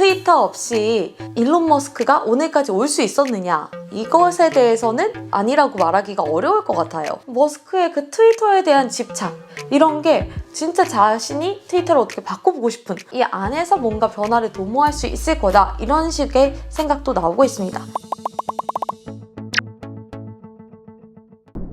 트위터 없이 일론 머스크가 오늘까지 올 수 있었느냐? 이것에 대해서는 아니라고 말하기가 어려울 것 같아요. 머스크의 그 트위터에 대한 집착, 이런 게 진짜 자신이 트위터를 어떻게 바꿔보고 싶은, 이 안에서 뭔가 변화를 도모할 수 있을 거다, 이런 식의 생각도 나오고 있습니다.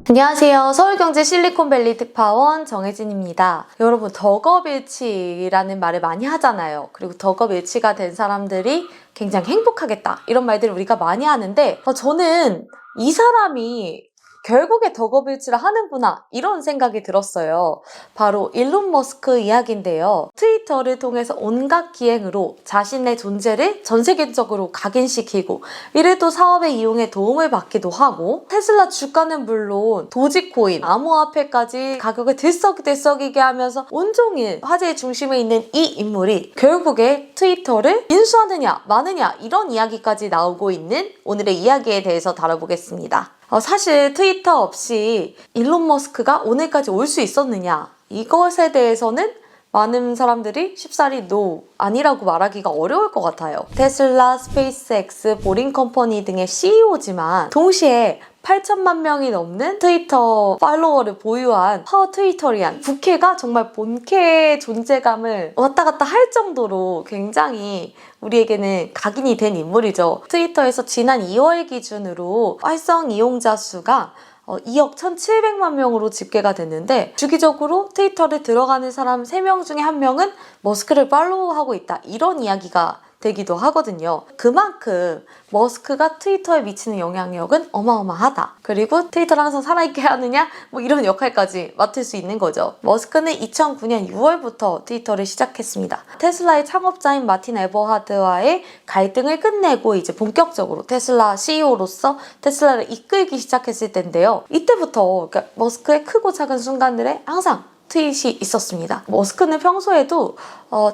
안녕하세요. 서울경제 실리콘밸리 특파원 정혜진입니다. 여러분, 덕업일치라는 말을 많이 하잖아요. 그리고 덕업일치가 된 사람들이 굉장히 행복하겠다, 이런 말들을 우리가 많이 하는데 저는 이 사람이 결국에 덕업일치를 하는구나, 이런 생각이 들었어요. 바로 일론 머스크 이야기인데요. 트위터를 통해서 온갖 기행으로 자신의 존재를 전 세계적으로 각인시키고, 이를 또 사업의 이용에 도움을 받기도 하고, 테슬라 주가는 물론 도지코인, 암호화폐까지 가격을 들썩들썩이게 하면서 온종일 화제의 중심에 있는 이 인물이 결국에 트위터를 인수하느냐 마느냐, 이런 이야기까지 나오고 있는 오늘의 이야기에 대해서 다뤄보겠습니다. 사실 트위터 없이 일론 머스크가 오늘까지 올 수 있었느냐, 이것에 대해서는 많은 사람들이 쉽사리 NO, 아니라고 말하기가 어려울 것 같아요. 테슬라, 스페이스X, 보링컴퍼니 등의 CEO지만 동시에 8천만 명이 넘는 트위터 팔로워를 보유한 파워 트위터리안, 부캐가 정말 본캐의 존재감을 왔다 갔다 할 정도로 굉장히 우리에게는 각인이 된 인물이죠. 트위터에서 지난 2월 기준으로 활성 이용자 수가 2억 1,700만 명으로 집계가 됐는데, 주기적으로 트위터를 들어가는 사람 3명 중에 1명은 머스크를 팔로우하고 있다, 이런 이야기가 되기도 하거든요. 그만큼 머스크가 트위터에 미치는 영향력은 어마어마하다. 그리고 트위터를 항상 살아있게 하느냐, 이런 역할까지 맡을 수 있는 거죠. 머스크는 2009년 6월부터 트위터를 시작했습니다. 테슬라의 창업자인 마틴 에버하드와의 갈등을 끝내고 이제 본격적으로 테슬라 CEO로서 테슬라를 이끌기 시작했을 텐데요. 이때부터 그러니까 머스크의 크고 작은 순간들에 항상 트윗이 있었습니다. 머스크는 평소에도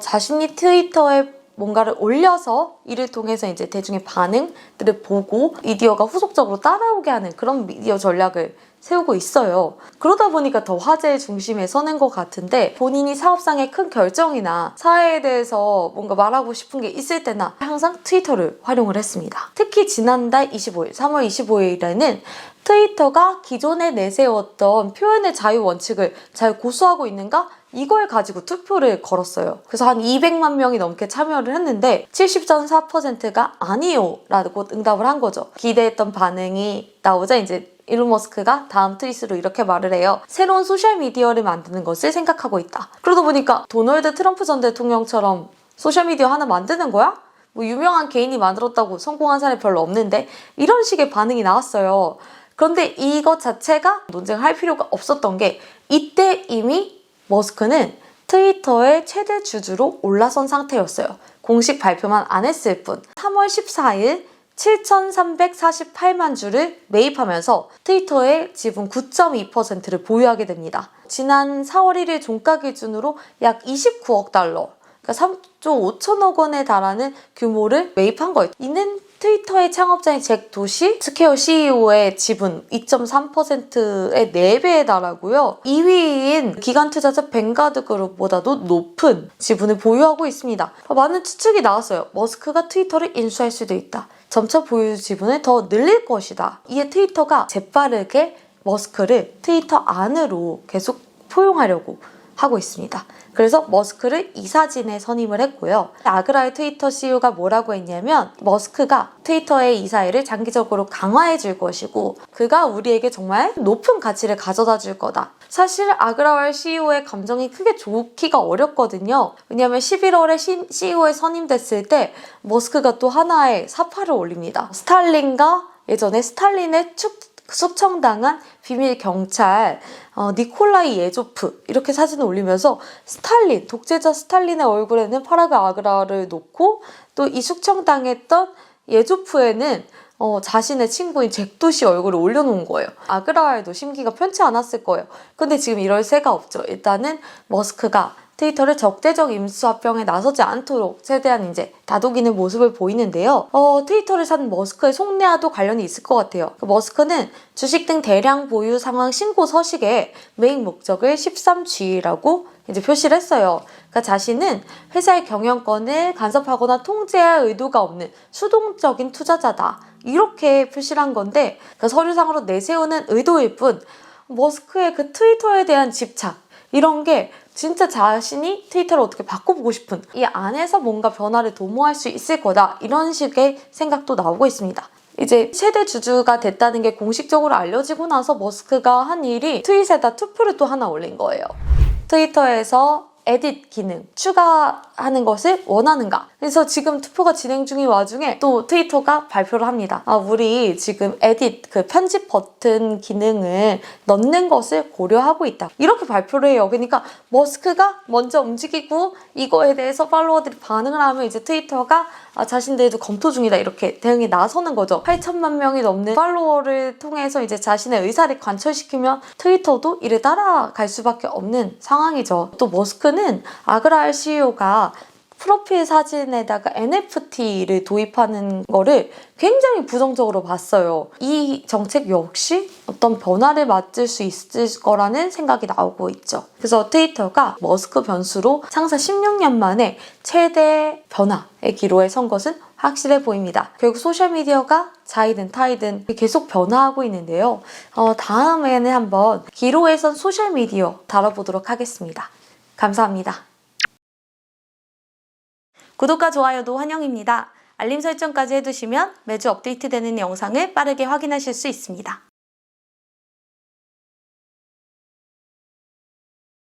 자신이 트위터에 뭔가를 올려서 이를 통해서 이제 대중의 반응들을 보고 미디어가 후속적으로 따라오게 하는 그런 미디어 전략을 세우고 있어요. 그러다 보니까 더 화제의 중심에 서는 것 같은데, 본인이 사업상의 큰 결정이나 사회에 대해서 뭔가 말하고 싶은 게 있을 때나 항상 트위터를 활용을 했습니다. 특히 지난달 25일, 3월 25일에는 트위터가 기존에 내세웠던 표현의 자유 원칙을 잘 고수하고 있는가? 이걸 가지고 투표를 걸었어요. 그래서 한 200만 명이 넘게 참여를 했는데 70.4%가 아니요 라고 응답을 한 거죠. 기대했던 반응이 나오자 이제 일론 머스크가 다음 트윗으로 이렇게 말을 해요. 새로운 소셜미디어를 만드는 것을 생각하고 있다. 그러다 보니까 도널드 트럼프 전 대통령처럼 소셜미디어 하나 만드는 거야? 유명한 개인이 만들었다고 성공한 사람이 별로 없는데, 이런 식의 반응이 나왔어요. 그런데 이것 자체가 논쟁할 필요가 없었던 게, 이때 이미 머스크는 트위터의 최대 주주로 올라선 상태였어요. 공식 발표만 안 했을 뿐. 3월 14일 7,348만 주를 매입하면서 트위터의 지분 9.2%를 보유하게 됩니다. 지난 4월 1일 종가 기준으로 약 29억 달러, 그러니까 3조 5천억 원에 달하는 규모를 매입한 거예요. 이는 트위터의 창업자인 잭 도시 스퀘어 CEO의 지분 2.3%의 4배에 달하고요. 2위인 기관 투자자 뱅가드 그룹보다도 높은 지분을 보유하고 있습니다. 많은 추측이 나왔어요. 머스크가 트위터를 인수할 수도 있다. 점차 보유 지분을 더 늘릴 것이다. 이에 트위터가 재빠르게 머스크를 트위터 안으로 계속 포용하려고 하고 있습니다. 그래서 머스크를 이사진에 선임을 했고요. 아그라의 트위터 CEO가 뭐라고 했냐면, 머스크가 트위터의 이사회를 장기적으로 강화해 줄 것이고, 그가 우리에게 정말 높은 가치를 가져다 줄 거다. 사실 아그라왈 CEO의 감정이 크게 좋기가 어렵거든요. 왜냐하면 11월에 CEO에 선임됐을 때 머스크가 또 하나의 사파를 올립니다. 스탈린과 예전에 스탈린의 숙청당한 비밀 경찰 니콜라이 예조프, 이렇게 사진을 올리면서 스탈린, 독재자 스탈린의 얼굴에는 파라그 아그라를 놓고, 또 이 숙청당했던 예조프에는 자신의 친구인 잭 도시 얼굴을 올려놓은 거예요. 아그라왈도 심기가 편치 않았을 거예요. 근데 지금 이럴 새가 없죠. 일단은 머스크가 트위터를 적대적 임수 합병에 나서지 않도록 최대한 이제 다독이는 모습을 보이는데요. 트위터를 산 머스크의 속내와도 관련이 있을 것 같아요. 머스크는 주식 등 대량 보유 상황 신고 서식에 메인 목적을 13G라고 이제 표시를 했어요. 그러니까 자신은 회사의 경영권을 간섭하거나 통제할 의도가 없는 수동적인 투자자다. 이렇게 표시를 한 건데, 그러니까 서류상으로 내세우는 의도일 뿐 머스크의 그 트위터에 대한 집착, 이런 게 진짜 자신이 트위터를 어떻게 바꿔보고 싶은, 이 안에서 뭔가 변화를 도모할 수 있을 거다, 이런 식의 생각도 나오고 있습니다. 이제 최대 주주가 됐다는 게 공식적으로 알려지고 나서 머스크가 한 일이 트윗에다 투표를 또 하나 올린 거예요. 트위터에서 에딧 기능 추가하는 것을 원하는가? 그래서 지금 투표가 진행 중인 와중에 또 트위터가 발표를 합니다. 우리 지금 에딧 그 편집 버튼 기능을 넣는 것을 고려하고 있다. 이렇게 발표를 해요. 그러니까 머스크가 먼저 움직이고 이거에 대해서 팔로워들이 반응을 하면 이제 트위터가 자신들도 검토 중이다, 이렇게 대응에 나서는 거죠. 8천만 명이 넘는 팔로워를 통해서 이제 자신의 의사를 관철시키면 트위터도 이를 따라갈 수밖에 없는 상황이죠. 또 머스크는 아그라엘 CEO가 프로필 사진에다가 NFT를 도입하는 거를 굉장히 부정적으로 봤어요. 이 정책 역시 어떤 변화를 맞을 수 있을 거라는 생각이 나오고 있죠. 그래서 트위터가 머스크 변수로 창사 16년 만에 최대 변화의 기로에 선 것은 확실해 보입니다. 결국 소셜미디어가 자이든 타이든 계속 변화하고 있는데요. 다음에는 한번 기로에 선 소셜미디어 다뤄보도록 하겠습니다. 감사합니다. 구독과 좋아요도 환영입니다. 알림 설정까지 해두시면 매주 업데이트되는 영상을 빠르게 확인하실 수 있습니다.